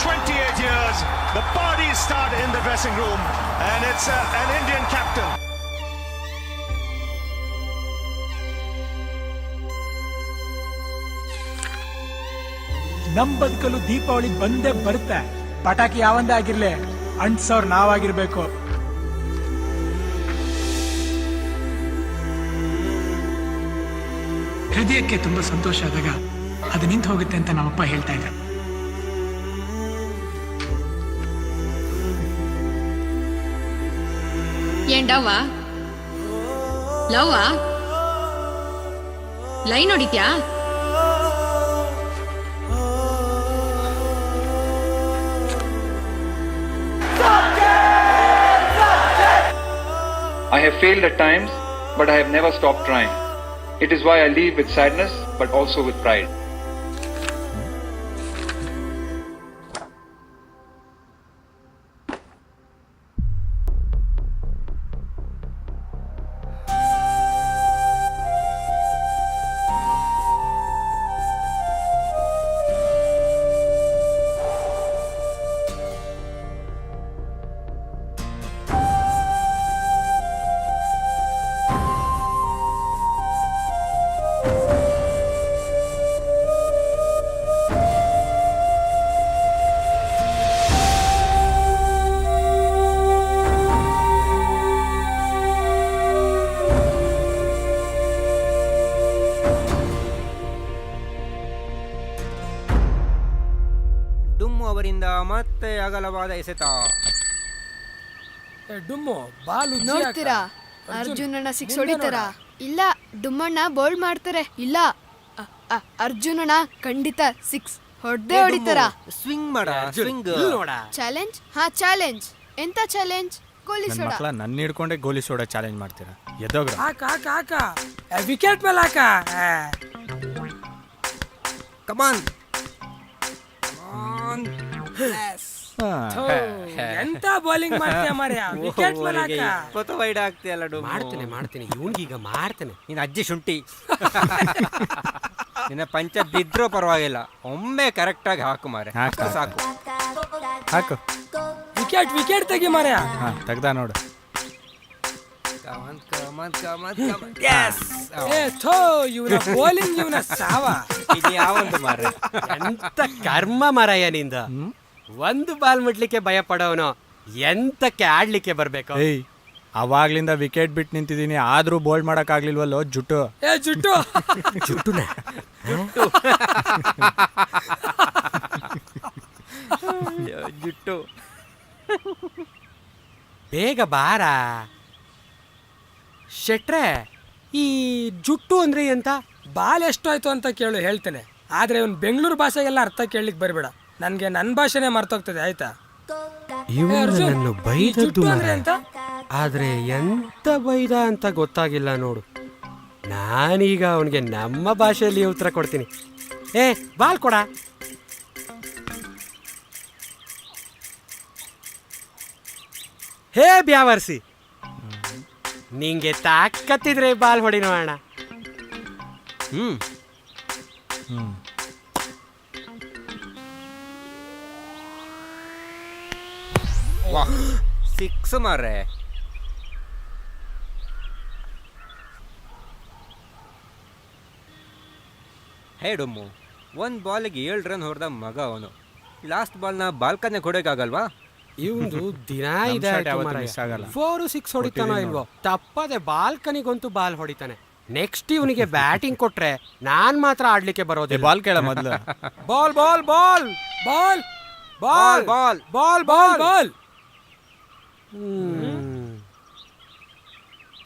28 years. The parties start in the dressing room, and it's an Indian captain. ನಮ್ ಬದುಕಲು ದೀಪಾವಳಿ ಬಂದೇ ಬರುತ್ತೆ. ಪಟಾಕಿ ಯಾವಂದೇ ಆಗಿರ್ಲಿ, ಅಂಟ್ಸೋರ್ ನಾವಾಗಿರ್ಬೇಕು. ಹೃದಯಕ್ಕೆ ತುಂಬಾ ಸಂತೋಷ ಆದಾಗ ಅದು ನಿಂತು ಹೋಗುತ್ತೆ ಅಂತ ನಮ್ಮಪ್ಪ ಹೇಳ್ತಾ ಇದ್ರು. ಏಂಡವ್ವ ಲವ್ವ line ಹೊಡಿತ್ಯಾ? I have failed at times, but I have never stopped trying. It is why I leave with sadness, but also with pride. ಅವರಿಂದ ಮತ್ತೆ ಅಗಲವಾದ ಎಸೆತ. ಡುಮ್ಮು ಬಾಲ್ ನೋಡ್ತೀರಾ? ಅರ್ಜುನಣ್ಣ ಸಿಕ್ಸ್ ಹೊಡಿತಾರ? ಇಲ್ಲ, ಡುಮ್ಮಣ್ಣ ಬೋಲ್ಡ್ ಮಾಡ್ತಾರೆ. ಇಲ್ಲ, ಅರ್ಜುನಣ್ಣ ಖಂಡಿತ ಸಿಕ್ಸ್ ಹೊಡೆದೇ ಹೊಡಿತಾರ. ಸ್ವಿಂಗ್ ಮಾಡ, ಸ್ವಿಂಗ್. ಚಾಲೆಂಜ್? ಹಾ ಚಾಲೆಂಜ್. ಎಂತ ಚಾಲೆಂಜ್? ಗೋಲಿ ಸೋಡಾ. ಮಕ್ಕಳ ನನ್ನ ಹಿಡ್ಕೊಂಡೆ ಗೋಲಿ ಸೋಡಾ ಚಾಲೆಂಜ್ ಮಾಡ್ತೀರಾ? ಎದ್ದೋಗ್ರ. ಹಾಕ ವಿಕೆಟ್ ಮೇಲೆ ಹಾಕ. ಕಮಾನ್ ಎಂತ ಬೌಲಿಂಗ್ ಮಾಡ್ತೀಯ ಮಾರ್ಯ? ವಿಕೆಟ್ ಮೇಲೆ ಹಾಕ. 20 ವೈಡ್ ಆಗ್ತೀಯಲ್ಲ. ಮಾಡ್ತೇನೆ ಇವನ್ಗೀಗ ಮಾಡ್ತೇನೆ. ನಿನ್ನ ಅಜ್ಜಿ ಶುಂಠಿ. ನಿನ್ನ ಪಂಚ ಬಿದ್ರೂ ಪರವಾಗಿಲ್ಲ, ಒಮ್ಮೆ ಕರೆಕ್ಟ್ ಆಗಿ ಹಾಕು ಮಾರೆ, ಸಾಕು. ಹಾಕು. ವಿಕೆಟ್ ತೆಗಿ ಮಾರ್ಯ. ತೆಗ್ದ ನೋಡು. ಇವನ ಬೌಲಿಂಗ್ ಇವನ ಸಾವ. ಇದು ಯಾವಂದು ಮಾರ? ಎಂತ ಕರ್ಮ ಮರಯ್ಯ ನಿಂದ. ಒಂದು ಬಾಲ್ ಮುಟ್ಲಿಕ್ಕೆ ಭಯ ಪಡೋನು ಎಂತಕ್ಕೆ ಆಡ್ಲಿಕ್ಕೆ ಬರ್ಬೇಕು? ಏಯ್, ಅವಾಗ್ಲಿಂದ ವಿಕೆಟ್ ಬಿಟ್ಟು ನಿಂತಿದ್ದೀನಿ, ಆದ್ರೂ ಬೋಲ್ಡ್ ಮಾಡಕ್ ಆಗ್ಲಿಲ್ವಲ್ಲೋ ಜುಟ್ಟು. ಜುಟ್ಟು ಜುಟ್ಟುನ ಜುಟ್ಟು. ಬೇಗ ಬಾರ ಶೆಟ್ರೆ. ಈ ಜುಟ್ಟು ಅಂದ್ರೆ ಎಂತ? ಬಾಲ್ ಎಷ್ಟು ಆಯ್ತು ಅಂತ ಕೇಳು, ಹೇಳ್ತೇನೆ. ಆದ್ರೆ ಇವನ್ ಬೆಂಗಳೂರು ಭಾಷೆಗೆಲ್ಲ ಅರ್ಥ ಕೇಳಲಿಕ್ಕೆ ಬರ್ಬೇಡ. ನನ್ಗೆ ನನ್ನ ಭಾಷೆನೇ ಮರ್ತೋಗ್ತದೆ, ಆಯ್ತಾ? ಇವನು ಬೈದದ್ದು ಆದ್ರೆ ಎಂತ ಬೈದ ಅಂತ ಗೊತ್ತಾಗಿಲ್ಲ ನೋಡು. ನಾನೀಗ ಅವನಿಗೆ ನಮ್ಮ ಭಾಷೆಯಲ್ಲಿ ಉತ್ತರ ಕೊಡ್ತೀನಿ. ಬಾಲ್ ಕೊಡ. ಹೇ ಬ್ಯಾವರ್ಸಿ, ನಿಂಗೆ ತಾಕತ್ತಿದ್ರೆ ಬಾಲ್ ಹೊಡಿ ನೋಡೋಣ. ಸಿಕ್ಸ್ ಮಾರ್ರೆ. ಹೇ ಡುಮ್ಮು, ಒಂದು ಬಾಲಿಗೆ 7 ರನ್ ಹೊಡೆದ ಮಗ ಅವನು. ಲಾಸ್ಟ್ ಬಾಲ್ನ ಬಾಲ್ಕನ್ನೇ ಕೊಡೋಕ್ಕಾಗಲ್ವಾ? ಇವಂದು ದಿನ ಇದೆ. 4-6 ಹೊಡಿತಾನೋ ಇಲ್ವೋ, ತಪ್ಪದೆ ಬಾಲ್ಕನಿಗಂತೂ ಬಾಲ್ ಹೊಡಿತಾನೆ. ನೆಕ್ಸ್ಟ್ ಇವನಿಗೆ ಬ್ಯಾಟಿಂಗ್ ಕೊಟ್ರೆ ನಾನ್ ಮಾತ್ರ ಆಡ್ಲಿಕ್ಕೆ ಬರೋದಿಲ್ಲ. ಬಾಲ್ ಕೇಳ ಮೊದ್ಲು. ಬಾಲ್ ಬಾಲ್ ಬಾಲ್ ಬಾಲ್ ಬಾಲ್ ಬಾಲ್ ಬಾಲ್ ಬಾಲ್ ಬಾಲ್.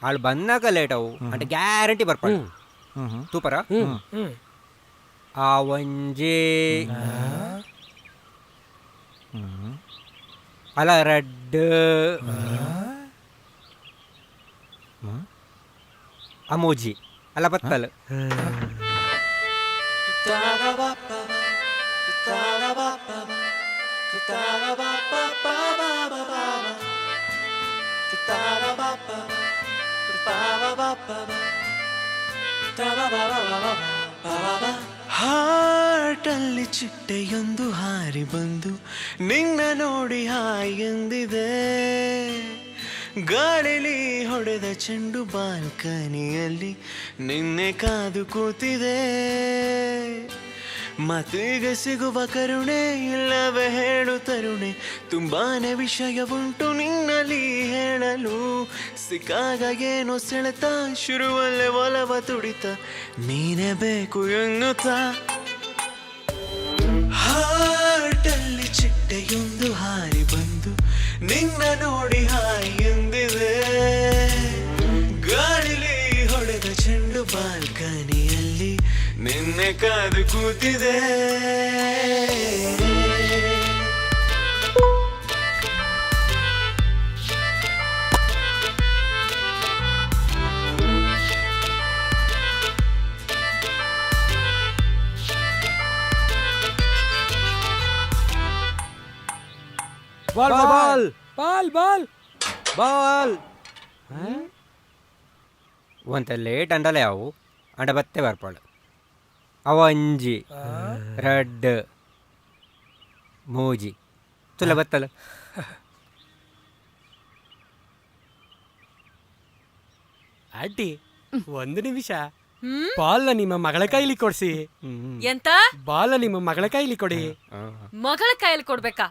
ಆಳು ಬಂದಾಗ ಲೇಟ್ ಅವು అంటే ಗ್ಯಾರಂಟಿ ಬರ್ಪಾಡು. ತೂಪರ ಆ ಒಂಜಿ ಅಲ ರೆಡ್ ಅಮೋಜಿ ಅಲ್ಲ ಬತ್ತಲ್. ಹಾರ್ಟಲ್ಲಿ ಚಿಟ್ಟೆಯೊಂದು ಹಾರಿ ಬಂದು ನಿನ್ನ ನೋಡಿ ಹಾಯ್ ಎಂದಿದೆ. ಗಾಳಿಲಿ ಹೊಡೆದ ಚೆಂಡು ಬಾಲ್ಕನಿಯಲ್ಲಿ ನಿನ್ನೆ ಕಾದು ಕೂತಿದೆ. ಮಾತಿಗೆ ಸಿಗುವ ಕರುಣೆ ಇಲ್ಲವೇ ಹೇಳು ತರುಣೆ, ತುಂಬಾನೇ ವಿಷಯ ಉಂಟು ನಿನ್ನಲ್ಲಿ ಹೇಳಲು. ಸಿಕ್ಕಾಗ ಏನೋ ಸೆಳೆತ, ಶುರುವಲ್ಲೇ ಒಲವ ತುಡಿತ, ನೀನೇ ಬೇಕು ಎನ್ನುತ್ತಾ. ಹಾರ್ಟಲ್ಲಿ ಚಿಟ್ಟೆಯೊಂದು ಹಾರಿ ಬಂದು ನಿನ್ನ ನೋಡಿ ಹಾಯ್ ಎಂದಿದೆ. ಗಾಳಿಲಿ ಹೊಡೆದ ಚೆಂಡು ಬಾಲ್ಕನಿಯಲ್ಲಿ ನಿನ್ನೆ ಕಾದು ಕೂತಿದೆ. ಬಾಲ್ ಬಾಲ್ ಬಾಲ್ ಬಾಲ್ ಬಾಲ್ ಒಂತ ಲೇಟ್ ಅಂಡಲೆ ಅವು ಅಂಡ ಬತ್ತೆ ಬರ್ಪಾಳು ಅವ ಅಂಜಿ ರಡ್ ಮೋಜಿ ತುಲ ಬತ್ತಲ್ಲ. ಅಡ್ಡಿ 1 ನಿಮಿಷ, ಬಾಲ್ನ ನಿಮ್ಮ ಮಗಳ ಕೈಲಿ ಕೊಡ್ಸಿ. ಎಂತ ಬಾಲ್ನ ನಿಮ್ಮ ಮಗಳ ಕೈಲಿ ಕೊಡಿ. ಮಗಳ ಕೈಯಲ್ಲಿ ಕೊಡ್ಬೇಕಾ?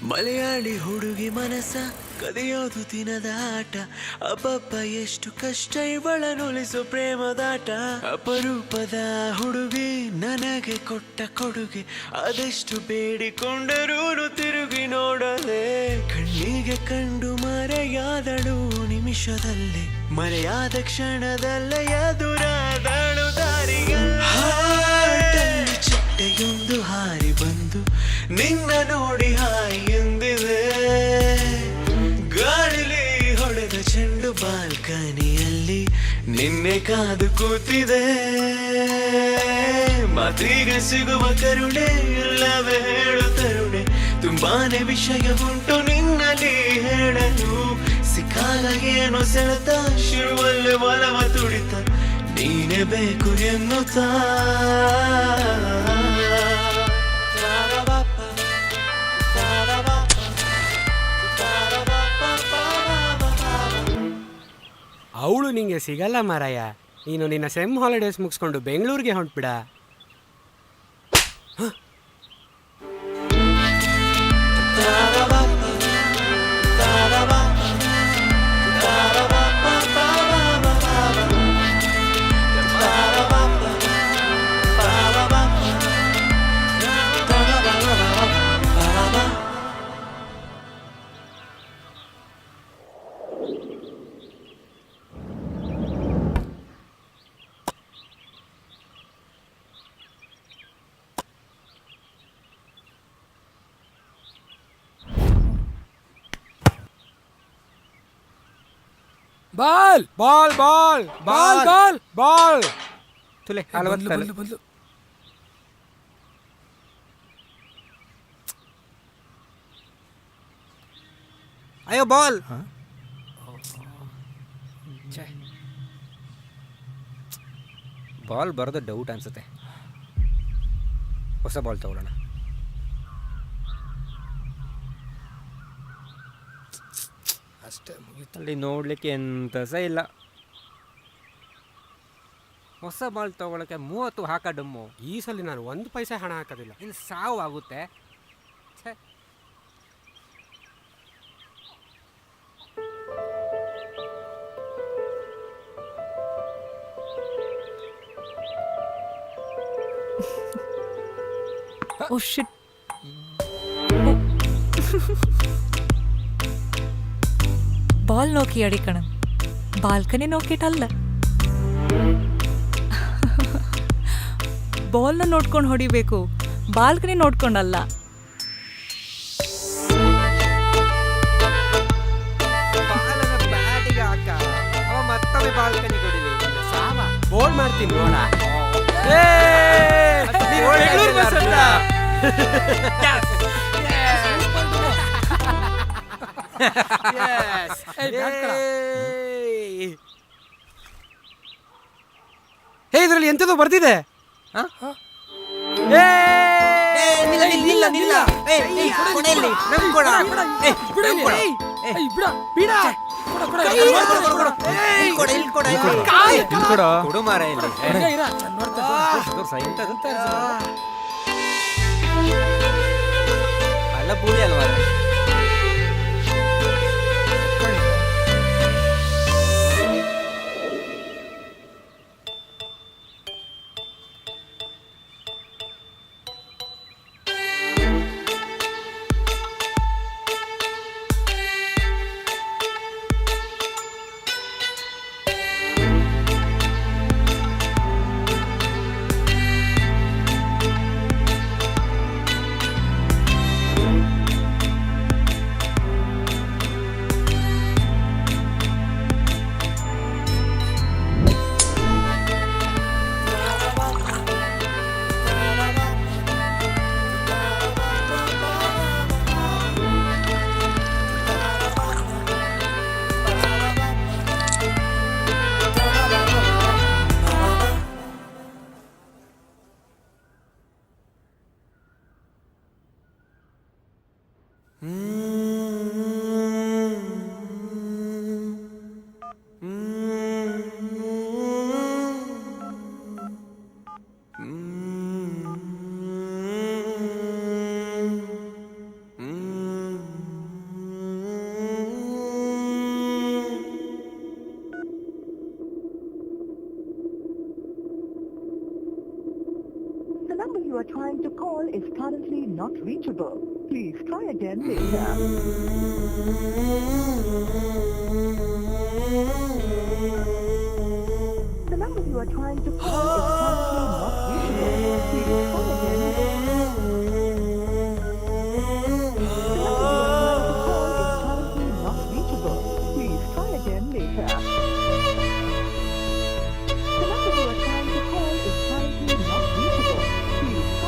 ಮಲಯಾಳಿ ಹುಡುಗಿ ಮನಸ ಕದಿಯೋದು ದಿನದ ಆಟ. ಅಬ್ಬಬ್ಬ ಎಷ್ಟು ಕಷ್ಟ ಇವಳನುಲಿಸು ಪ್ರೇಮದಾಟ. ಅಪರೂಪದ ಹುಡುಗಿ ನನಗೆ ಕೊಟ್ಟ ಕೊಡುಗೆ, ಅದೆಷ್ಟು ಬೇಡಿಕೊಂಡರೂ ತಿರುಗಿ ನೋಡದೆ. ಕಣ್ಣಿಗೆ ಕಂಡು ಮರೆಯಾದಳು ನಿಮಿಷದಲ್ಲೇ, ಮರೆಯಾದ ಕ್ಷಣದಲ್ಲೇ ಎದುರಾದಳು ದಾರಿಯಲ್ಲಿ. ಚಿಟ್ಟೆಯೊಂದು ಹಾರಿ ಬಂದು ನಿನ್ನ ನೋಡಿ ಹಾಯ್ ಎಂದಿದೆ. ಗಾಳಿಲಿ ಹೊಡೆದ ಚೆಂಡು ಬಾಲ್ಕನಿಯಲ್ಲಿ ನಿನ್ನೆ ಕಾದು ಕೂತಿದೆ. ಮಾತಿಗೆ ಸಿಗುವ ಕರುಣೆ ಇಲ್ಲವೇ ಹೇಳು ತರುಣೆ, ತುಂಬಾನೇ ವಿಷಯ ಉಂಟು ನಿನ್ನಲ್ಲಿ ಹೇಳಲು. ಸಿಕ್ಕಾಗ ಏನೋ ಸೆಳೆತ, ಶುರುವಲ್ಲೇ ಒಲವ ತುಡಿತ, ನೀನೇ ಬೇಕು ಎನ್ನುತ್ತಾ. ಅವಳು ನಿಂಗೆ ಸಿಗಲ್ಲ ಮಾರಾಯ. ನೀನು ನಿನ್ನ ಸೆಮ್ ಹಾಲಿಡೇಸ್ ಮುಗಿಸ್ಕೊಂಡು ಬೆಂಗಳೂರಿಗೆ ಹೊಂಟ್ಬಿಡ. ಬಾಲ್ ಬಾಲ್ ಬಾಲ್ ಬಾಲ್ ಬಾಲ್ ಬಾಲ್ ತುಲೆ ಬಂದ್ಲು ಬಂದ್ಲು. ಅಯ್ಯೋ ಬಾಲ್. ಬಾಲ್ ಬರೋದು ಡೌಟ್ ಅನ್ಸುತ್ತೆ. ಹೊಸ ಬಾಲ್ ತಗೊಳ್ಳೋಣ. ಅಷ್ಟೇ ಮುಗೀತು. ಅಲ್ಲಿ ನೋಡ್ಲಿಕ್ಕೆ ಎಂತ ಸಹ ಇಲ್ಲ. ಹೊಸ ಬಾಲ್ ತಗೊಳಕ್ಕೆ 30 ಹಾಕ ಡಮ್ಮು. ಈ ಸಲ ನಾನು 1 ಪೈಸೆ ಹಣ ಹಾಕೋದಿಲ್ಲ. ಇನ್ನು ಸಾವು ಆಗುತ್ತೆ. ಛೇ, ಓ ಶಿಟ್. Ball ನೋಕಿ ಅಡಿಕಣ, balcony ನೋಕಿಟಲ್ಲ. ಬಾಲ್ನ ನೋಡ್ಕೊಂಡು ಹೊಡಿಬೇಕು, ಬಾಲ್ಕನಿ ನೋಡ್ಕೊಂಡಲ್ಲ. ಬ್ಯಾಟಿಗೆ ಹಾಕ, ಅವ ಮತ್ತೊಮ್ಮೆ ಬಾಲ್ಕನಿ ಕೊಡಿಲಿ. ಸಾವ ಬೋಲ್ ಮಾಡ್ತೀನಿ ನೋಡ. ಬೆಂಗಳೂರು ಬಸ್ ಅಂತ. ಹೇ ಇದ್ರಲ್ಲಿ ಎಂತದೋ ಬರ್ದಿದೆ. ಕೊಡು ಮಾರ ಇಲ್ಲಿ. ಅಲ್ಲ ಪೂರಿ ಅಲ್ವಾ? The number you are trying to call is currently not reachable. Please try again later. The number you are trying to call is currently not reachable. Please try again later. The number you are trying to call is currently not reachable. Please try again later. The number you are trying to call is currently not reachable. Please try again. The number you are trying to call is currently not reachable. Please try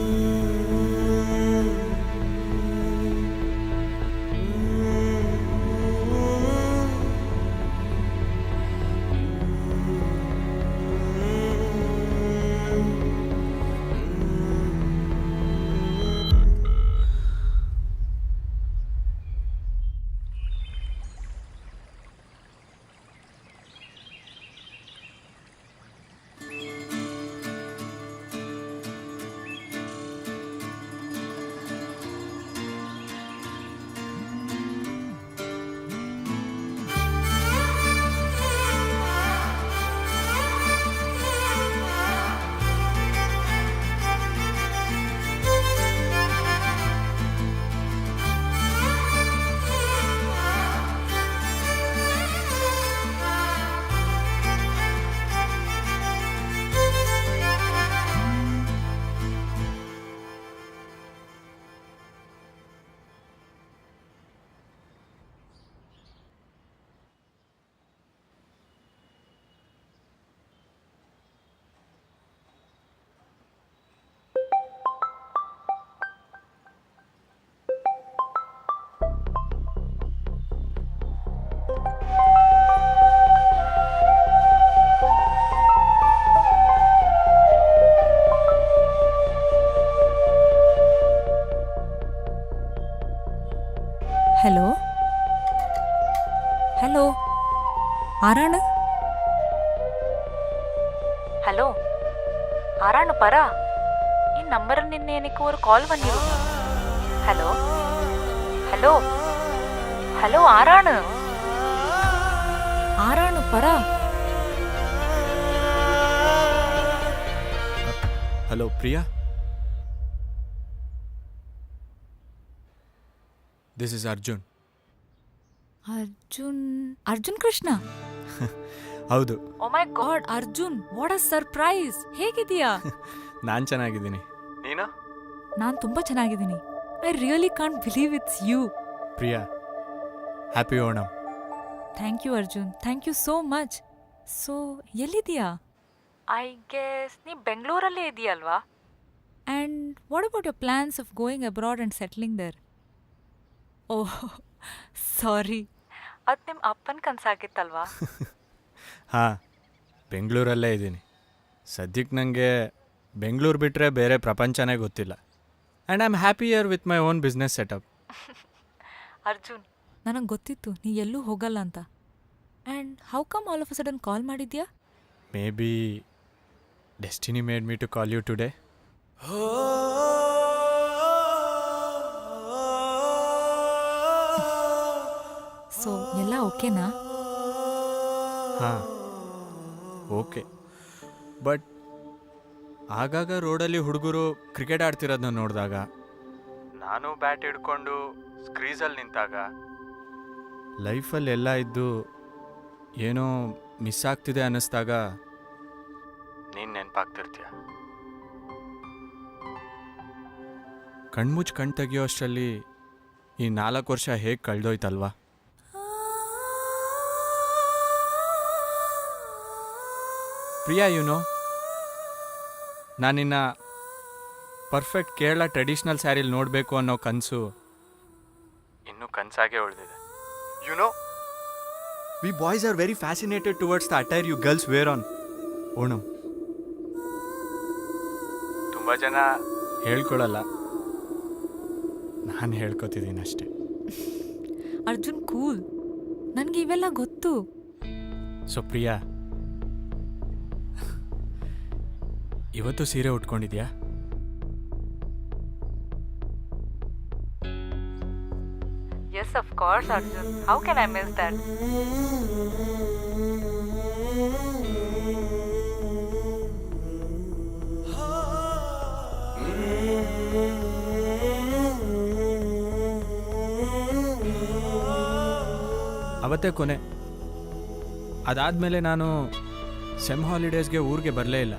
again later. Hello hello ആരാണ് hello ആരാണ് പറ ഈ നമ്പറിൽ നിന്ന് എനിക്ക് ഒരു call വന്നിരുന്നു hello hello hello ആരാണ് ആരാണ് പറ hello Priya, this is Arjun. Arjun Arjun Krishna? ಹೌದು. Oh my god Arjun, what a surprise! ಹೇಗಿದೀಯಾ? ನಾನು ಚೆನ್ನಾಗಿದ್ದೀನಿ, ನೀನು? ನಾನು ತುಂಬಾ ಚೆನ್ನಾಗಿದ್ದೀನಿ. I really can't believe it's you. Priya, happy Onam. Thank you Arjun, thank you so much. So ಎಲ್ಲಿದೆಯಾ? ಐ ಗೆಸ್ ನೀ ಬೆಂಗಳೂರಲ್ಲೇ ಇದೆಯಲ್ವಾ? And what about your plans of going abroad and settling there? Oh sorry, ಅದು ನಿಮ್ಮ ಅಪ್ಪನ ಕನಸಾಗಿತ್ತಲ್ವಾ? ಹಾಂ, ಬೆಂಗಳೂರಲ್ಲೇ ಇದ್ದೀನಿ. ಸದ್ಯಕ್ಕೆ ನನಗೆ ಬೆಂಗಳೂರು ಬಿಟ್ಟರೆ ಬೇರೆ ಪ್ರಪಂಚನೇ ಗೊತ್ತಿಲ್ಲ. And I am happier with my own business setup. Arjun, ನನಗೆ ಗೊತ್ತಿತ್ತು ನೀ ಎಲ್ಲೂ ಹೋಗಲ್ಲ ಅಂತ. And how come all of a sudden call ಮಾಡಿದ್ಯಾ? Maybe destiny made me to call you today. So ಎಲ್ಲ ಓಕೆನಾ? ಹಾಂ, ಓಕೆ. ಬಟ್ ಆಗಾಗ ರೋಡಲ್ಲಿ ಹುಡುಗರು ಕ್ರಿಕೆಟ್ ಆಡ್ತಿರೋದನ್ನ ನೋಡಿದಾಗ, ನಾನು ಬ್ಯಾಟ್ ಹಿಡ್ಕೊಂಡು ಸ್ಕ್ರೀಸಲ್ಲಿ ನಿಂತಾಗ, ಲೈಫಲ್ಲಿ ಎಲ್ಲ ಇದ್ದು ಏನೋ ಮಿಸ್ ಆಗ್ತಿದೆ ಅನ್ನಿಸ್ದಾಗ ನೀನು ನೆನಪಾಗ್ತಿರ್ತೀಯ. ಕಣ್ಮುಚ್ಚು ಕಣ್ ತೆಗಿಯೋ ಅಷ್ಟರಲ್ಲಿ ಈ 4 ವರ್ಷ ಹೇಗೆ ಕಳೆದೋಯ್ತಲ್ವಾ? ಪ್ರಿಯಾ, ನಾನಿನ್ನ ಪರ್ಫೆಕ್ಟ್ ಕೇರಳ ಟ್ರೆಡಿಷ್ನಲ್ ಸ್ಯಾರಿಲಿ ನೋಡಬೇಕು ಅನ್ನೋ ಕನಸು ಇನ್ನೂ ಕನಸಾಗೇ ಉಳಿದಿದೆ. We boys are very fascinated towards the attire you girls wear on Onam. ತುಂಬ ಜನ ಹೇಳ್ಕೊಳ್ಳಲ್ಲ, ನಾನು ಹೇಳ್ಕೊತಿದ್ದೀನಿ ಅಷ್ಟೇ. ಅರ್ಜುನ್ ಕೂಲ್, ನನಗೆ ಇವೆಲ್ಲ ಗೊತ್ತು. ಸೊ ಪ್ರಿಯಾ, ಇವತ್ತು ಸೀರೆ ಉಟ್ಕೊಂಡಿದ್ಯಾ? Yes of course Arjun, how can I miss that? ಅವತ್ತೇ ಕೊನೆ. ಅದಾದಮೇಲೆ ನಾನು ಸೆಮ್ ಹಾಲಿಡೇಸ್ಗೆ ಊರಿಗೆ ಬರಲೇ ಇಲ್ಲ.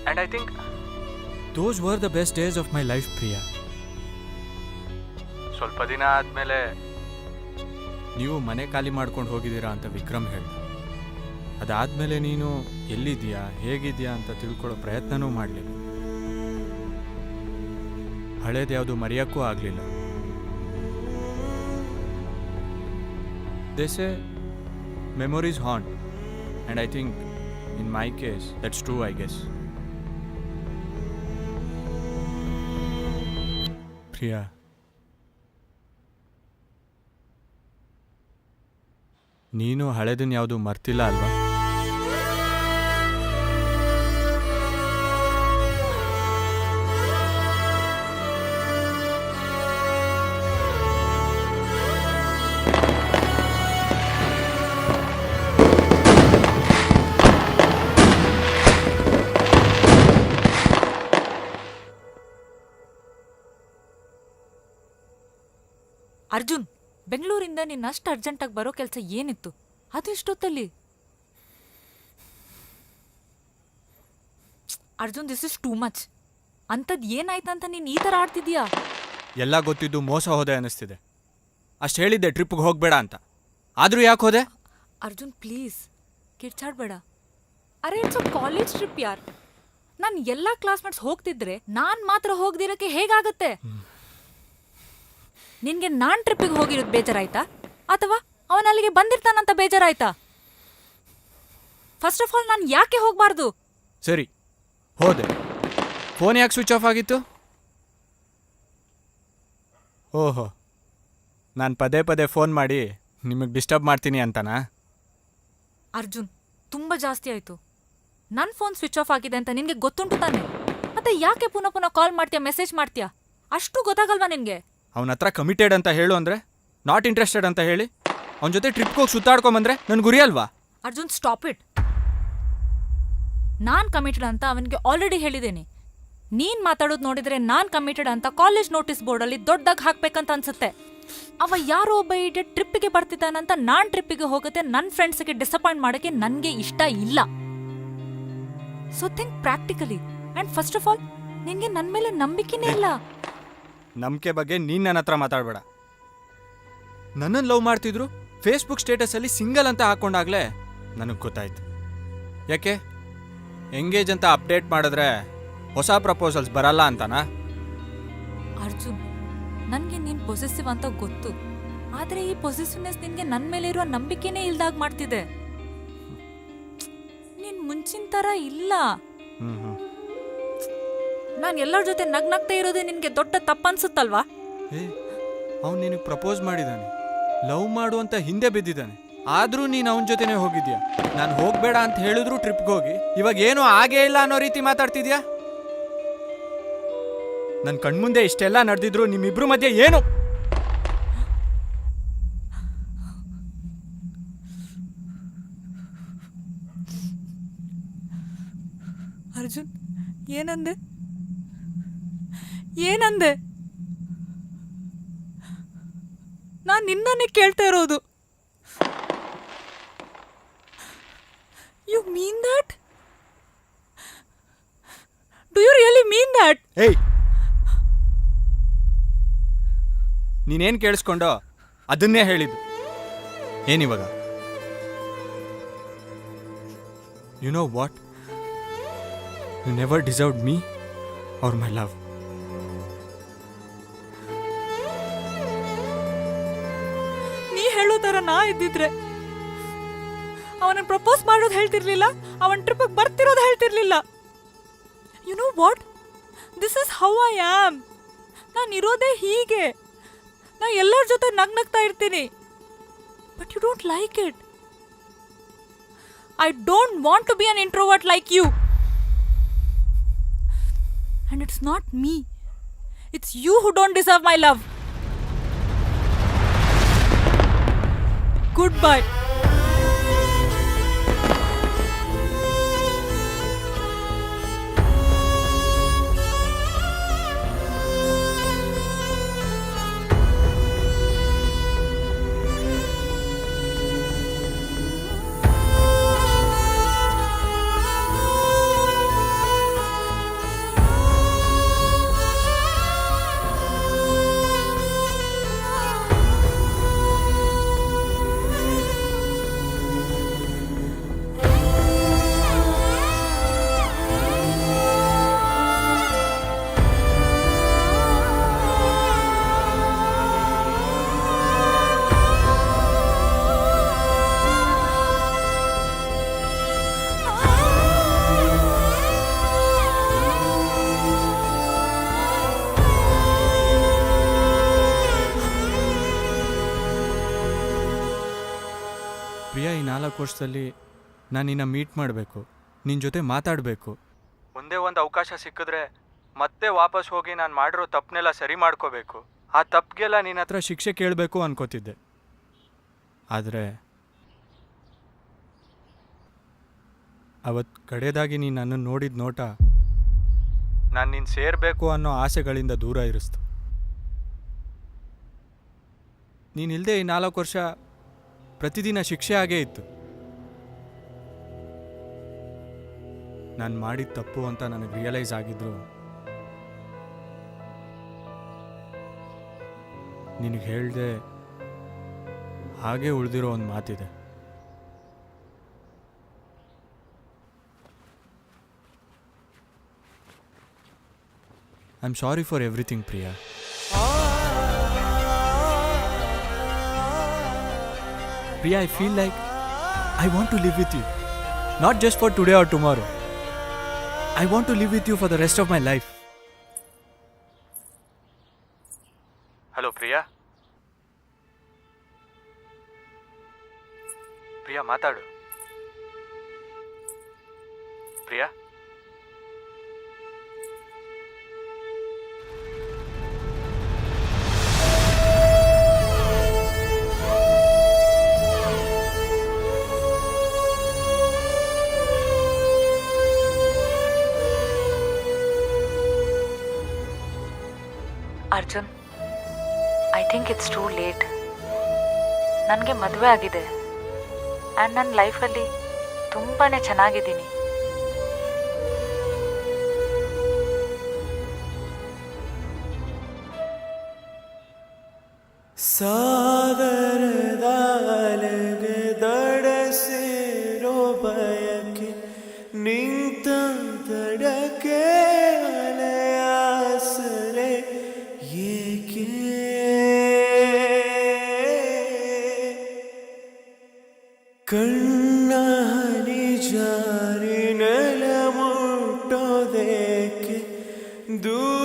And I think those were the best days of my life Priya. ಸ್ವಲ್ಪ ದಿನ ಆದಮೇಲೆ ನೀವು ಮನೆ ಖಾಲಿ ಮಾಡ್ಕೊಂಡು ಹೋಗಿದ್ದೀರಾ ಅಂತ ವಿಕ್ರಮ್ ಹೇಳ್ದ. ಅದಾದಮೇಲೆ ನೀನು ಎಲ್ಲಿದ್ದೀಯಾ, ಹೇಗಿದ್ದೀಯಾ ಅಂತ ತಿಳ್ಕೊಳ್ಳೋ ಪ್ರಯತ್ನನೂ ಮಾಡಲಿಲ್ಲ. ಹಳೇದ್ಯಾವುದು ಮರೆಯೋಕ್ಕೂ ಆಗಲಿಲ್ಲ. They say memories haunt, and I think in my case that's true, I guess. Priya, ನೀನು ಹಳೆದನ್ನ ಯಾವುದು ಮರ್ತಿಲ್ಲ ಅಲ್ವಾ? ಅರ್ಜುನ್, ಬೆಂಗಳೂರಿಂದ ನಿನ್ನ ಅಷ್ಟು ಅರ್ಜೆಂಟಾಗಿ ಬರೋ ಕೆಲಸ ಏನಿತ್ತು? ಅದು ಇಷ್ಟೊತ್ತಲ್ಲಿ? Arjun, this is too much. ಅಂಥದ್ದು ಏನಾಯ್ತಂತ ನೀನು ಈ ಥರ ಆಡ್ತಿದ್ಯಾ? ಎಲ್ಲ ಗೊತ್ತಿದ್ದು ಮೋಸ ಹೋದೆ ಅನ್ನಿಸ್ತಿದೆ. ಅಷ್ಟು ಹೇಳಿದ್ದೆ ಟ್ರಿಪ್ಗೆ ಹೋಗಬೇಡ ಅಂತ, ಆದರೂ ಯಾಕೆ ಹೋದೆ? ಅರ್ಜುನ್ ಪ್ಲೀಸ್ ಕಿರ್ಚಾಡ್ಬೇಡ. ಅರೆ ಇಟ್ಸ್ ಅ ಕಾಲೇಜ್ ಟ್ರಿಪ್ ಯಾರ್. ನಾನು ಎಲ್ಲ ಕ್ಲಾಸ್ಮೇಟ್ಸ್ ಹೋಗ್ತಿದ್ರೆ ನಾನು ಮಾತ್ರ ಹೋಗದಿರೋಕ್ಕೆ ಹೇಗಾಗತ್ತೆ? ನಿನ್ಗೆ ನಾನ್ ಟ್ರಿಪ್ಪಿಗೆ ಹೋಗಿರೋದು ಬೇಜಾರಾಯ್ತಾ ಅಥವಾ ಅವನ ಅಲ್ಲಿಗೆ ಬಂದಿರ್ತಾನಂತ ಬೇಜಾರಾಯ್ತಾ? ಫಸ್ಟ್ ಆಫ್ ಆಲ್ ನಾನು ಯಾಕೆ ಹೋಗಬಾರ್ದು? ಸರಿ, ಹೋದೆ. ಫೋನ್ ಯಾಕೆ ಸ್ವಿಚ್ ಆಫ್ ಆಗಿತ್ತು? ಓಹೋ, ನಾನು ಪದೇ ಪದೇ ಫೋನ್ ಮಾಡಿ ನಿಮಗೆ ಡಿಸ್ಟರ್ಬ್ ಮಾಡ್ತೀನಿ ಅಂತನಾ? ಅರ್ಜುನ್, ತುಂಬ ಜಾಸ್ತಿ ಆಯಿತು. ನನ್ನ ಫೋನ್ ಸ್ವಿಚ್ ಆಫ್ ಆಗಿದೆ ಅಂತ ನಿನಗೆ ಗೊತ್ತುಂಟು ತಾನೆ? ಮತ್ತೆ ಯಾಕೆ ಪುನಃ ಪುನಃ ಕಾಲ್ ಮಾಡ್ತೀಯಾ, ಮೆಸೇಜ್ ಮಾಡ್ತೀಯಾ? ಅಷ್ಟು ಗೊತ್ತಾಗಲ್ವಾ ನಿನಗೆ? ಅವನ ಹತ್ರ ಕಮಿಟೆಡ್ ಅಂತ ಹೇಳು ಅಂದರೆ ನಾಟ್ ಇಂಟ್ರೆಸ್ಟೆಡ್ ಅಂತ ಹೇಳಿ ಅವನ ಜೊತೆ ಟ್ರಿಪ್ಗೆ ಹೋಗಿ ಸುತ್ತಾಡ್ಕೊಂಬಂದ್ರೆ ನನ್ನ ಗುರಿ ಅಲ್ವಾ? Arjun stop it. Non committed ಅಂತ ಅವನಿಗೆ ಆಲ್ರೆಡಿ ಹೇಳಿದ್ದೀನಿ. ನೀನ್ ಮಾತಾಡೋದು ನೋಡಿದ್ರೆ ನಾನ್ ಕಮಿಟೆಡ್ ಅಂತ ಕಾಲೇಜ್ ನೋಟಿಸ್ ಬೋರ್ಡಲ್ಲಿ ದೊಡ್ಡದಾಗಿ ಹಾಕ್ಬೇಕಂತ ಅನ್ಸುತ್ತೆ. ಅವ ಯಾರೋ ಒಬ್ಬ ಇಡಿಯಟ್ ಟ್ರಿಪ್ಪಿಗೆ ಬರ್ತಿದ್ದಾನಂತ ನಾನ್ ಟ್ರಿಪ್ಪಿಗೆ ಹೋಗುತ್ತೆ ನನ್ನ ಫ್ರೆಂಡ್ಸ್ಗೆ ಡಿಸಪಾಯಿಂಟ್ ಮಾಡೋಕ್ಕೆ ನನಗೆ ಇಷ್ಟ ಇಲ್ಲ. So think practically. And first of all ನಿನ್ಗೆ ನನ್ನ ಮೇಲೆ ನಂಬಿಕೆನೇ ಇಲ್ಲ. ನಂಬಿಕೆ ಬಗ್ಗೆ ನೀನು ನನ್ನ ಹತ್ರ ಮಾತಾಡಬೇಡ. ನನ್ನನ್ನು ಲವ್ ಮಾಡ್ತಿದ್ರು ಫೇಸ್ಬುಕ್ ಸ್ಟೇಟಸಲ್ಲಿ ಸಿಂಗಲ್ ಅಂತ ಹಾಕೊಂಡಾಗಲೇ ನನಗೆ ಗೊತ್ತಾಯ್ತು. ಯಾಕೆ ಎಂಗೇಜ್ ಅಂತ ಅಪ್ಡೇಟ್ ಮಾಡಿದ್ರೆ ಹೊಸ ಪ್ರಪೋಸಲ್ಸ್ ಬರಲ್ಲ ಅಂತನಾ? ಅರ್ಜುನ್, ನನಗೆ ನೀನು ಪೊಸೆಸಿವ್ ಅಂತ ಗೊತ್ತು, ಆದರೆ ಈ ಪೊಸೆಸಿವ್ನೆಸ್ ನಿನಗೆ ನನ್ನ ಮೇಲೆ ಇರುವ ನಂಬಿಕೆನೇ ಇಲ್ದಾಗ ಮಾಡ್ತಿದೆ. ನೀನು ಮುಂಚಿನ ಥರ ಇಲ್ಲ. ನಾನು ಎಲ್ಲರ ಜೊತೆ ನಗ್ನಗ್ತಾ ಇರೋದೇ ನಿನಗೆ ದೊಡ್ಡ ತಪ್ಪನ್ಸುತ್ತಲ್ವಾ? ಅವ್ನು ನಿನಗೆ ಪ್ರಪೋಸ್ ಮಾಡಿದ್ದಾನೆ, ಲವ್ ಮಾಡು ಅಂತ ಹಿಂದೆ ಬಿದ್ದಿದ್ದಾನೆ, ಆದರೂ ನೀನು ಅವನ ಜೊತೆನೇ ಹೋಗಿದ್ಯಾ. ನಾನು ಹೋಗಬೇಡ ಅಂತ ಹೇಳಿದ್ರು ಟ್ರಿಪ್ಗೆ ಹೋಗಿ ಇವಾಗ ಏನೂ ಆಗೇ ಇಲ್ಲ ಅನ್ನೋ ರೀತಿ ಮಾತಾಡ್ತಿದ್ಯಾ. ನನ್ನ ಕಣ್ಮುಂದೆ ಇಷ್ಟೆಲ್ಲ ನಡೆದಿದ್ರು ನಿಮ್ಮಿಬ್ರು ಮಧ್ಯೆ ಏನು? ಅರ್ಜುನ್, ಏನಂದೆ? ಏನಂದೆ? ನಾನು ನಿನ್ನನ್ನೇ ಕೇಳ್ತಾ ಇರೋದು. You mean that? Do you really mean that? ಏಯ್, ನೀನೇನು ಕೇಳಿಸ್ಕೊಂಡೋ ಅದನ್ನೇ ಹೇಳಿದ್ದು. ಏನಿವಾಗ? You know what? You never deserved me or my love. ನೀ ಹೇಳೋ ಥರ ನಾ ಇದ್ದಿದ್ರೆ ಅವನ ಪ್ರಪೋಸ್ ಮಾಡೋದು ಹೇಳ್ತಿರ್ಲಿಲ್ಲ, ಅವನ ಟ್ರಿಪ್ಪಿಗೆ ಬರ್ತಿರೋದು ಹೇಳ್ತಿರ್ಲಿಲ್ಲ. You know what? This is how I am. ನಾನು ಇರೋದೇ ಹೀಗೆ. ನಾ ಎಲ್ಲರ ಜೊತೆ ನಗ್ನಗ್ತಾ ಇರ್ತೀನಿ. But you don't like it. I don't want to be an introvert like you. And it's not me. It's you who don't deserve my love. Goodbye. Priya, ಈ 4 ವರ್ಷದಲ್ಲಿ ನಾನು ನಿನ್ನ ಮೀಟ್ ಮಾಡಬೇಕು, ನಿನ್ನ ಜೊತೆ ಮಾತಾಡಬೇಕು. ಒಂದೇ ಒಂದು ಅವಕಾಶ ಸಿಕ್ಕಿದ್ರೆ ಮತ್ತೆ ವಾಪಸ್ ಹೋಗಿ ನಾನು ಮಾಡಿರೋ ತಪ್ಪನ್ನೆಲ್ಲ ಸರಿ ಮಾಡ್ಕೋಬೇಕು. ಆ ತಪ್ಪಿಗೆಲ್ಲ ನಿನ್ನ ಹತ್ರ ಶಿಕ್ಷೆ ಕೇಳಬೇಕು ಅನ್ಕೋತಿದ್ದೆ. ಆದರೆ ಅವತ್ತು ಕಡೆದಾಗಿ ನೀನು ನನ್ನನ್ನು ನೋಡಿದ ನೋಟ ನಾನು ನಿನ್ನ ಸೇರಬೇಕು ಅನ್ನೋ ಆಸೆಗಳಿಂದ ದೂರ ಇರಿಸ್ತು. ನೀನಿಲ್ಲದೆ ಈ 4 ವರ್ಷ ಪ್ರತಿದಿನ ಶಿಕ್ಷೆ ಆಗೇ ಇತ್ತು. ನಾನು ಮಾಡಿದ ತಪ್ಪು ಅಂತ ನನಗೆ ರಿಯಲೈಸ್ ಆಗಿದ್ರು ನಿನಗೆ ಹೇಳ್ದೆ ಹಾಗೆ ಉಳಿದಿರೋ ಒಂದು ಮಾತಿದೆ. I am sorry for everything Priya. Priya, I feel like I want to live with you. Not just for today or tomorrow. I want to live with you for the rest of my life. Hello, Priya. Priya, ಮಾತಾಡು. Priya. Arjun, I think it's too late. ನನಗೆ ಮದುವೆ ಆಗಿದೆ and ನನ್ನ ಲೈಫಲ್ಲಿ ತುಂಬಾ ಚೆನ್ನಾಗಿದ್ದೀನಿ. ಸಾಗರದಾಲೆಗೆ ದಡ ಸೇರೋ ಬಯಕೆ ನಿಂತಡಕೆ ಅಲೆಯಾಸರೆ ಏಕೆ ಕಣ್ಣ ಹನಿ ಜಾರಿ ನೆಲ ಮುಟ್ಟೋದೇಕೆ ದೂರ